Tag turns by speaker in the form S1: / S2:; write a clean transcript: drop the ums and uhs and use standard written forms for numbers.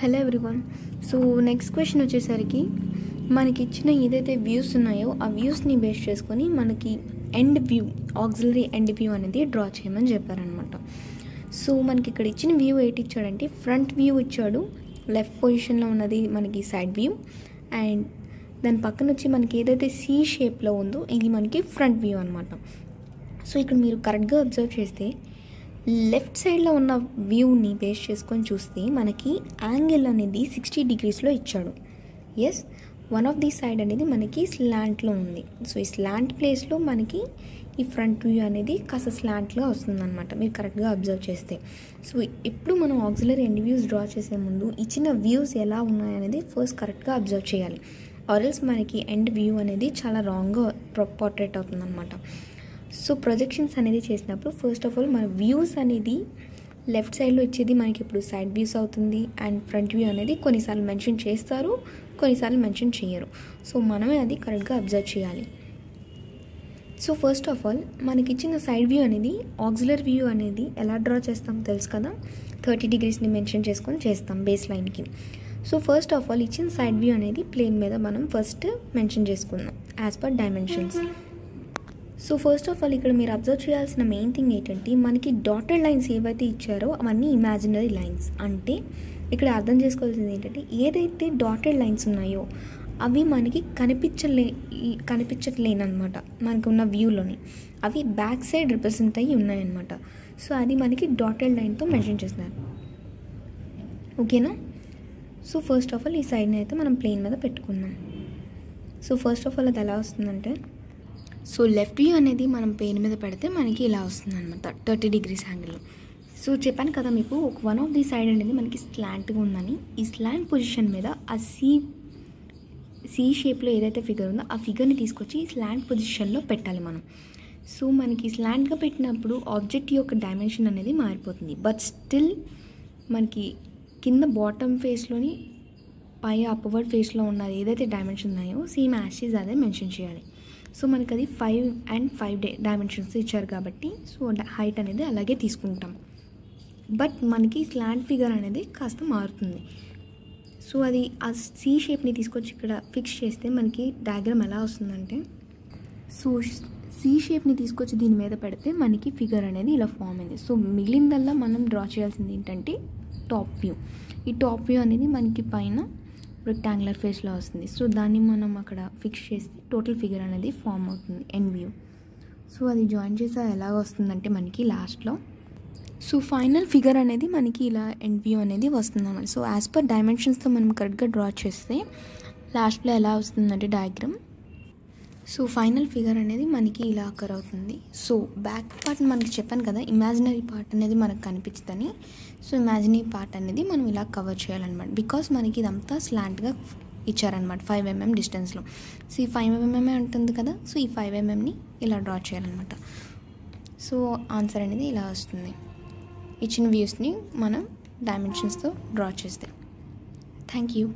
S1: Hello everyone. So next question వచ్చేసరికి మనకి ఇచ్చిన ఏదైతే వ్యూస్ ఉన్నాయో ఆ వ్యూస్ని బేస్ చేసుకొని మనకి end view, auxiliary end view అనేది డ్రా చేయమని చెప్పారనమాట. సో మనకి ఇక్కడ ఇచ్చిన వ్యూ ఏంటి ఇచ్చాడంటే ఫ్రంట్ వ్యూ ఇచ్చాడు, లెఫ్ట్ పొజిషన్లో ఉన్నది మనకి సైడ్ వ్యూ, అండ్ దాని పక్కన వచ్చి మనకి ఏదైతే సి షేప్లో ఉందో ఇది మనకి ఫ్రంట్ వ్యూ అనమాట. సో ఇక్కడ మీరు కరెక్ట్గా అబ్జర్వ్ చేస్తే లెఫ్ట్ సైడ్లో ఉన్న వ్యూని బేస్ చేసుకొని చూస్తే మనకి యాంగిల్ అనేది 60 degreesలో ఇచ్చాడు. Yes, one of the side అనేది మనకి స్లాంట్లో ఉంది. సో ఈ స్లాంట్ ప్లేస్లో మనకి ఈ ఫ్రంట్ వ్యూ అనేది కాస్త స్లాంట్లో వస్తుందన్నమాట మీరు కరెక్ట్గా అబ్జర్వ్ చేస్తే. సో ఎప్పుడు మనం ఆక్సిలరీ ఎండ్ వ్యూస్ డ్రా చేసే ముందు ఇచ్చిన వ్యూస్ ఎలా ఉన్నాయనేది ఫస్ట్ కరెక్ట్గా అబ్జర్వ్ చేయాలి. ఆర్ఎల్స్ మనకి ఎండ్ వ్యూ అనేది చాలా రాంగ్గా పోర్ట్రేట్ అవుతుందన్నమాట. సో ప్రొజెక్షన్స్ అనేది చేసినప్పుడు ఫస్ట్ ఆఫ్ ఆల్ మన వ్యూస్ అనేది లెఫ్ట్ సైడ్లో ఇచ్చేది మనకి ఇప్పుడు సైడ్ వ్యూస్ అవుతుంది, అండ్ ఫ్రంట్ వ్యూ అనేది కొన్నిసార్లు మెన్షన్ చేస్తారు, కొన్నిసార్లు మెన్షన్ చేయరు. సో మనమే అది కరెక్ట్గా అబ్జర్వ్ చేయాలి. సో ఫస్ట్ ఆఫ్ ఆల్ మనకి ఇచ్చిన సైడ్ వ్యూ అనేది ఆక్సిలరీ వ్యూ అనేది ఎలా డ్రా చేస్తాం తెలుసు కదా, 30 degreesని మెన్షన్ చేసుకొని చేస్తాం బేస్ లైన్కి. సో ఫస్ట్ ఆఫ్ ఆల్ ఇచ్చిన సైడ్ వ్యూ అనేది ప్లేన్ మీద మనం ఫస్ట్ మెన్షన్ చేసుకుందాం as per dimensions. So first of all ఇక్కడ మీరు అబ్జర్వ్ చేయాల్సిన మెయిన్ థింగ్ ఏంటంటే మనకి డాటెడ్ లైన్స్ ఏవైతే ఇచ్చారో అవన్నీ ఇమాజినరీ లైన్స్. అంటే ఇక్కడ అర్థం చేసుకోవాల్సింది ఏంటంటే ఏదైతే డాటెడ్ లైన్స్ ఉన్నాయో అవి మనకి కనిపించట్లేనమాట మనకు ఉన్న వ్యూలోని, అవి బ్యాక్ సైడ్ రిప్రజెంట్ అయ్యి ఉన్నాయన్నమాట. సో అది మనకి డాటెడ్ లైన్తో మెన్షన్ చేస్తున్నారు. ఓకేనా? సో ఫస్ట్ ఆఫ్ ఆల్ ఈ సైడ్ని అయితే మనం ప్లేన్ మీద పెట్టుకుందాం. సో ఫస్ట్ ఆఫ్ ఆల్ అది ఎలా వస్తుందంటే, సో లెఫ్ట్ వ్యూ అనేది మనం పెయిన్ మీద పెడితే మనకి ఇలా వస్తుంది అనమాట 30 degrees యాంగిల్లో. సో చెప్పాను కదా మీకు ఒక వన్ ఆఫ్ ది సైడ్ అనేది మనకి స్లాంట్గా ఉందని. ఈ స్లాంట్ పొజిషన్ మీద ఆ సి షేప్లో ఏదైతే ఫిగర్ ఉందో ఆ ఫిగర్ని తీసుకొచ్చి ఈ స్లాంట్ పొజిషన్లో పెట్టాలి మనం. సో మనకి స్లాంట్గా పెట్టినప్పుడు ఆబ్జెక్ట్ యొక్క డైమెన్షన్ అనేది మారిపోతుంది, బట్ స్టిల్ మనకి కింద బాటమ్ ఫేస్లోని పై అప్వర్డ్ ఫేస్లో ఉన్నది ఏదైతే డైమెన్షన్ ఉన్నాయో సేమ్ యాషెస్ అదే మెన్షన్ చేయాలి. సో మనకి అది 5 and 5 డైమెన్షన్స్ ఇచ్చారు కాబట్టి సో హైట్ అనేది అలాగే తీసుకుంటాం, బట్ మనకి స్లాంట్ ఫిగర్ అనేది కాస్త మారుతుంది. సో అది ఆ సి షేప్ని తీసుకొచ్చి ఇక్కడ ఫిక్స్ చేస్తే మనకి డయాగ్రామ్ ఎలా వస్తుందంటే, సో సి షేప్ని తీసుకొచ్చి దీని మీద పెడితే మనకి ఫిగర్ అనేది ఇలా ఫామ్ అయింది. సో మిగిలిందల్లా మనం డ్రా చేయాల్సింది ఏంటంటే టాప్ వ్యూ. ఈ టాప్ వ్యూ అనేది మనకి పైన రెక్టాంగులర్ ఫేస్లో వస్తుంది. సో దాన్ని మనం అక్కడ ఫిక్స్ చేస్తే టోటల్ ఫిగర్ అనేది ఫామ్ అవుతుంది ఎండ్ వ్యూ. సో అది జాయిన్ చేసే ఎలాగ వస్తుందంటే మనకి లాస్ట్లో సో ఫైనల్ ఫిగర్ అనేది మనకి ఇలా ఎండ్ వ్యూ అనేది వస్తుంది అన్నమాట. సో యాజ్ పర్ డైమెన్షన్స్తో మనం కరెక్ట్గా డ్రా చేస్తే లాస్ట్లో ఎలా వస్తుందంటే డయాగ్రామ్, సో ఫైనల్ ఫిగర్ అనేది మనకి ఇలా అక్కర్ అవుతుంది. సో బ్యాక్ పార్ట్ మనకి చెప్పాను కదా ఇమాజినరీ పార్ట్ అనేది మనకు కనిపించదని. సో ఇమాజినరీ పార్ట్ అనేది మనం ఇలా కవర్ చేయాలన్నమాట, బికాస్ మనకి ఇదంతా స్లాంట్గా ఇచ్చారనమాట 5 mm డిస్టెన్స్లో. సో ఈ 5 mm ఉంటుంది కదా, సో ఈ 5 mmని ఇలా డ్రా చేయాలన్నమాట. సో ఆన్సర్ అనేది ఇలా వస్తుంది ఇచ్చిన వ్యూస్ని మనం డైమెన్షన్స్తో డ్రా చేస్తే. Thank you.